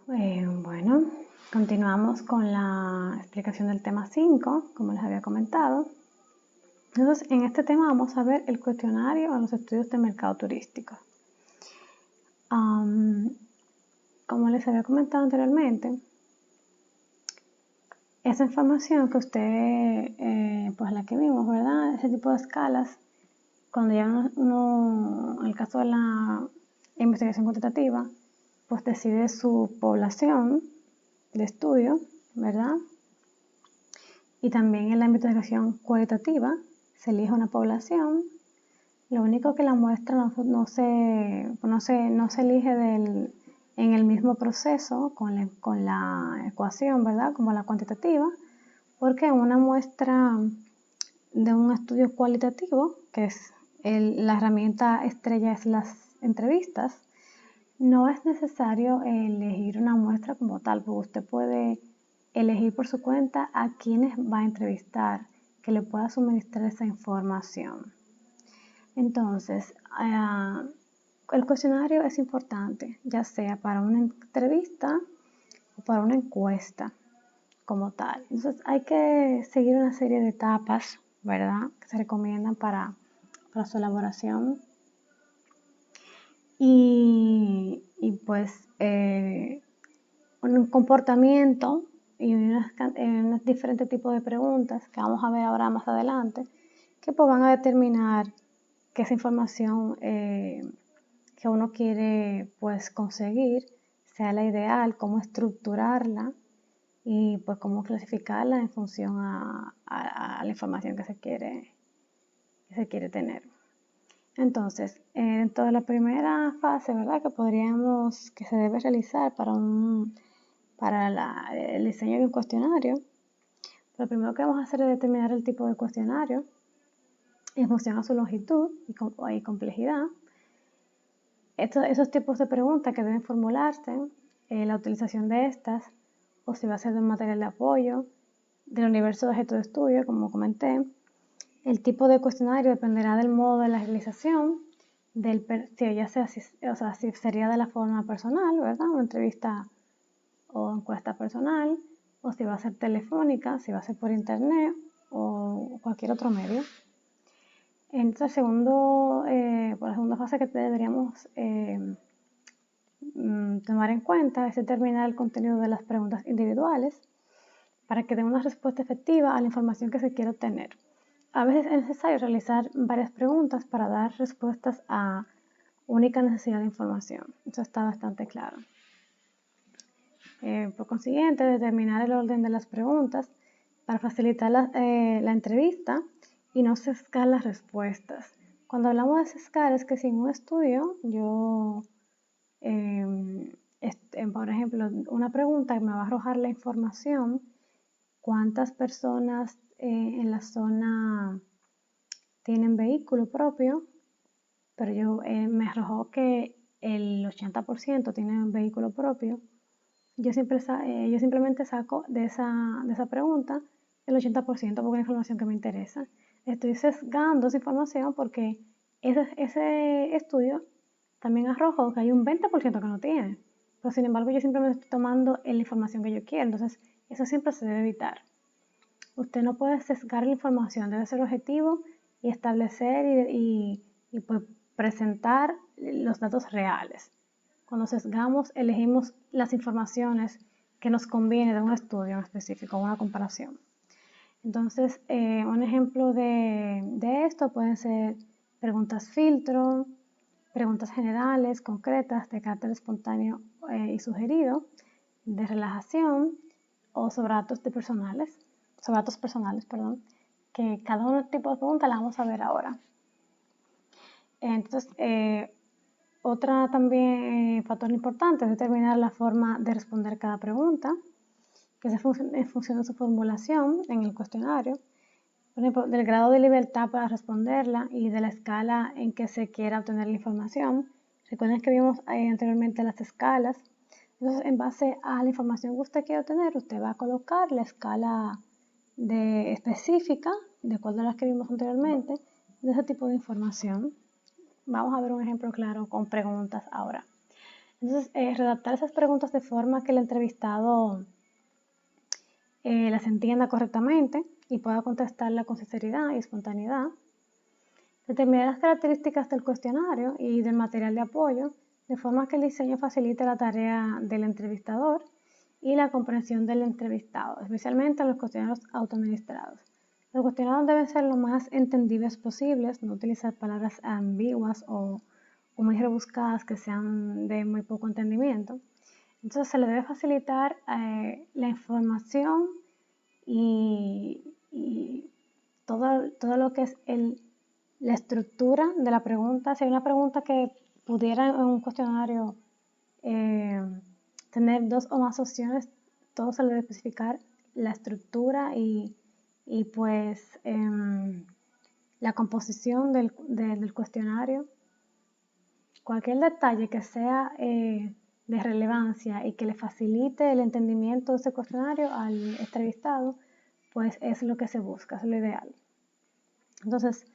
Bueno, continuamos con la explicación del tema 5, como les había comentado. Entonces, en este tema vamos a ver el cuestionario a los estudios de mercado turístico. Como les había comentado anteriormente, esa información que usted, pues la que vimos, ¿verdad? Ese tipo de escalas, cuando ya uno en el caso de la investigación cuantitativa, pues decide su población de estudio, ¿verdad? Y también en la investigación cualitativa se elige una población. Lo único que la muestra no se elige en el mismo proceso con la ecuación, ¿verdad? Como la cuantitativa, porque una muestra de un estudio cualitativo, que es la herramienta estrella es las entrevistas, no es necesario elegir una muestra como tal, porque usted puede elegir por su cuenta a quienes va a entrevistar, que le pueda suministrar esa información. Entonces, el cuestionario es importante, ya sea para una entrevista o para una encuesta como tal. Entonces, hay que seguir una serie de etapas, ¿verdad?, que se recomiendan para su elaboración. Y pues un comportamiento y unos diferentes tipos de preguntas que vamos a ver ahora más adelante, que pues van a determinar que esa información que uno quiere pues conseguir sea la ideal, cómo estructurarla y pues cómo clasificarla en función a la información que se quiere tener. Entonces, dentro de la primera fase, ¿verdad?, que se debe realizar para el diseño de un cuestionario, lo primero que vamos a hacer es determinar el tipo de cuestionario en función a su longitud y complejidad. Esos tipos de preguntas que deben formularse, la utilización de estas, o si va a ser de un material de apoyo, del universo de objeto de estudio, como comenté. El tipo de cuestionario dependerá del modo de la realización, si sería de la forma personal, ¿verdad?, una entrevista o encuesta personal, o si va a ser telefónica, si va a ser por internet o cualquier otro medio. Entonces, por la segunda fase que deberíamos tomar en cuenta es determinar el contenido de las preguntas individuales para que den una respuesta efectiva a la información que se quiere obtener. A veces es necesario realizar varias preguntas para dar respuestas a única necesidad de información. Eso está bastante claro. Por consiguiente, determinar el orden de las preguntas para facilitar la entrevista y no sesgar las respuestas. Cuando hablamos de sesgar es que si en un estudio por ejemplo, una pregunta que me va a arrojar la información, cuántas personas en la zona tienen vehículo propio, pero me arrojó que el 80% tienen vehículo propio. Yo simplemente saco de esa pregunta el 80% porque es una información que me interesa. Estoy sesgando esa información porque ese estudio también arrojó que hay un 20% que no tiene. Pero sin embargo, yo simplemente estoy tomando la información que yo quiero. Entonces, eso siempre se debe evitar. Usted no puede sesgar la información, debe ser objetivo y establecer y pues presentar los datos reales. Cuando sesgamos, elegimos las informaciones que nos conviene de un estudio en específico, una comparación. Entonces, un ejemplo de esto pueden ser preguntas filtro, preguntas generales, concretas, de carácter espontáneo y sugerido, de relajación o sobre datos personales, que cada uno de los tipos de preguntas las vamos a ver ahora. Entonces, otro también factor importante es determinar la forma de responder cada pregunta, que es en función de su formulación en el cuestionario, por ejemplo, del grado de libertad para responderla y de la escala en que se quiera obtener la información. Recuerden que vimos anteriormente las escalas. Entonces, en base a la información que usted quiere obtener, usted va a colocar la escala específica, de acuerdo a las que vimos anteriormente, de ese tipo de información. Vamos a ver un ejemplo claro con preguntas ahora. Entonces, redactar esas preguntas de forma que el entrevistado las entienda correctamente y pueda contestarla con sinceridad y espontaneidad. Determinar las características del cuestionario y del material de apoyo, de forma que el diseño facilite la tarea del entrevistador y la comprensión del entrevistado, especialmente en los cuestionarios autoadministrados. Los cuestionarios deben ser lo más entendibles posibles, no utilizar palabras ambiguas o muy rebuscadas que sean de muy poco entendimiento. Entonces se le debe facilitar la información y todo lo que es la estructura de la pregunta. Si hay una pregunta que pudiera en un cuestionario tener 2 o más opciones, todo se le debe especificar la estructura y pues la composición del cuestionario. Cualquier detalle que sea de relevancia y que le facilite el entendimiento de ese cuestionario al entrevistado, pues es lo que se busca, es lo ideal. Entonces,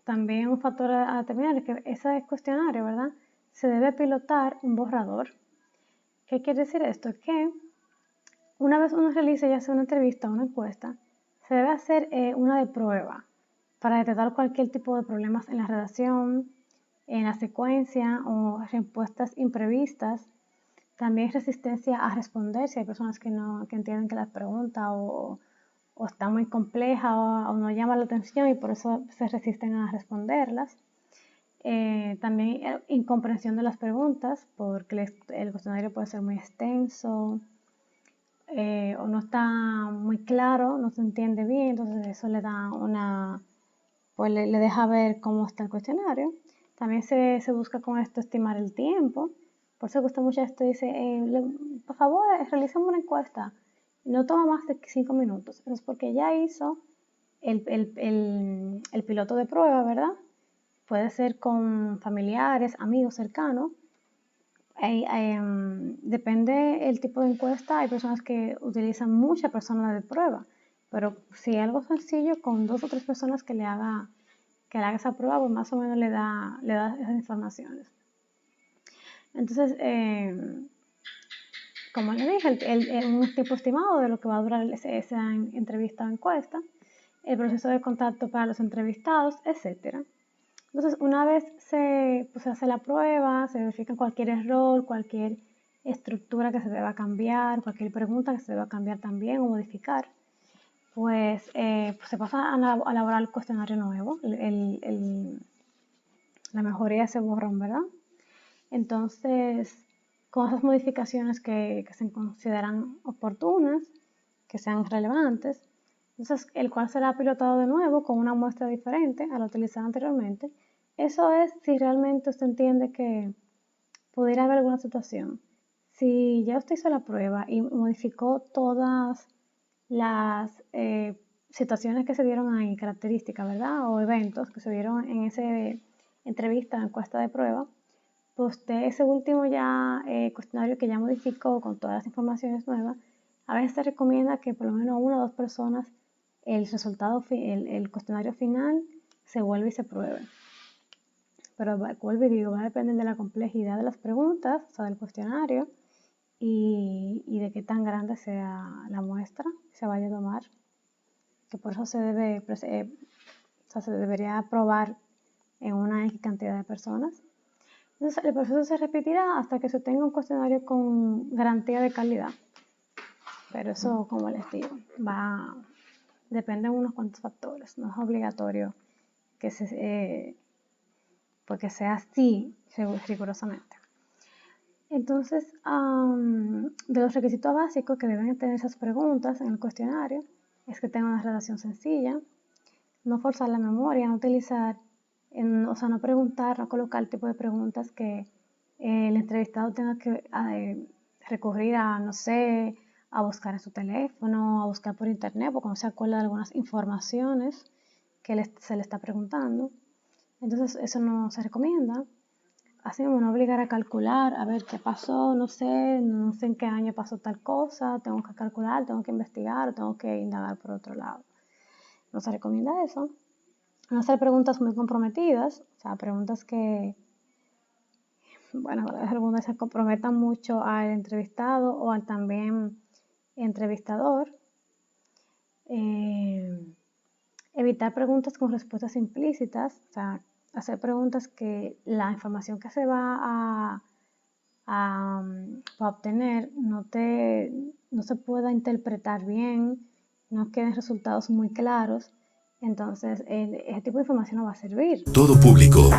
también un factor a determinar es que ese cuestionario, ¿verdad? Se debe pilotar un borrador. ¿Qué quiere decir esto? Que una vez uno realice ya sea una entrevista o una encuesta, se debe hacer una de prueba para detectar cualquier tipo de problemas en la redacción, en la secuencia o respuestas imprevistas. También resistencia a responder si hay personas que entienden que la pregunta o está muy compleja o no llama la atención y por eso se resisten a responderlas. También incomprensión de las preguntas porque el cuestionario puede ser muy extenso o no está muy claro, no se entiende bien, entonces eso le da pues le deja ver cómo está el cuestionario. También se busca con esto estimar el tiempo. Por eso gusta mucho esto, dice, por favor, realicen una encuesta. No toma más de 5 minutos. Eso es porque ya hizo el piloto de prueba, ¿verdad? Puede ser con familiares, amigos cercanos. Depende el tipo de encuesta. Hay personas que utilizan muchas personas de prueba. Pero si es algo sencillo, con 2 o 3 personas que le haga esa prueba, pues más o menos le da esas informaciones. Entonces, como les dije, un tiempo estimado de lo que va a durar esa entrevista o encuesta, el proceso de contacto para los entrevistados, etc. Entonces, una vez se hace la prueba, se verifica cualquier error, cualquier estructura que se deba cambiar, cualquier pregunta que se deba cambiar también o modificar, pues se pasa a elaborar el cuestionario nuevo, la mejoría de ese borrón, ¿verdad? Entonces, con esas modificaciones que se consideran oportunas, que sean relevantes, entonces el cual será pilotado de nuevo con una muestra diferente a la utilizada anteriormente. Eso es si realmente usted entiende que pudiera haber alguna situación. Si ya usted hizo la prueba y modificó todas las situaciones que se dieron ahí, características, ¿verdad? O eventos que se dieron en esa entrevista, encuesta de prueba, pues usted ese último cuestionario que ya modificó con todas las informaciones nuevas, a veces se recomienda que por lo menos 1 o 2 personas el resultado, el cuestionario final se vuelve y se pruebe. Pero vuelvo y digo, va a depender de la complejidad de las preguntas, o sea, del cuestionario, y de qué tan grande sea la muestra que se vaya a tomar, que por eso se debería probar en una X cantidad de personas. Entonces, el proceso se repetirá hasta que se tenga un cuestionario con garantía de calidad. Pero eso, como les digo, depende de unos cuantos factores. No es obligatorio que porque sea así rigurosamente. Entonces, de los requisitos básicos que deben tener esas preguntas en el cuestionario es que tenga una redacción sencilla, no forzar la memoria, no utilizar, no preguntar, no colocar el tipo de preguntas que el entrevistado tenga que recurrir a, no sé, a buscar en su teléfono, a buscar por internet, porque no se acuerda de algunas informaciones que se le está preguntando. Entonces, eso no se recomienda. Así como no obligar a calcular, a ver qué pasó, no sé en qué año pasó tal cosa, tengo que calcular, tengo que investigar, tengo que indagar por otro lado. No se recomienda eso. No hacer preguntas muy comprometidas, o sea, preguntas que bueno, algunos se comprometan mucho al entrevistado o al también entrevistador. Evitar preguntas con respuestas implícitas, o sea, hacer preguntas que la información que se va a obtener no se pueda interpretar bien, no queden resultados muy claros. Entonces, ese tipo de información no va a servir. Todo público.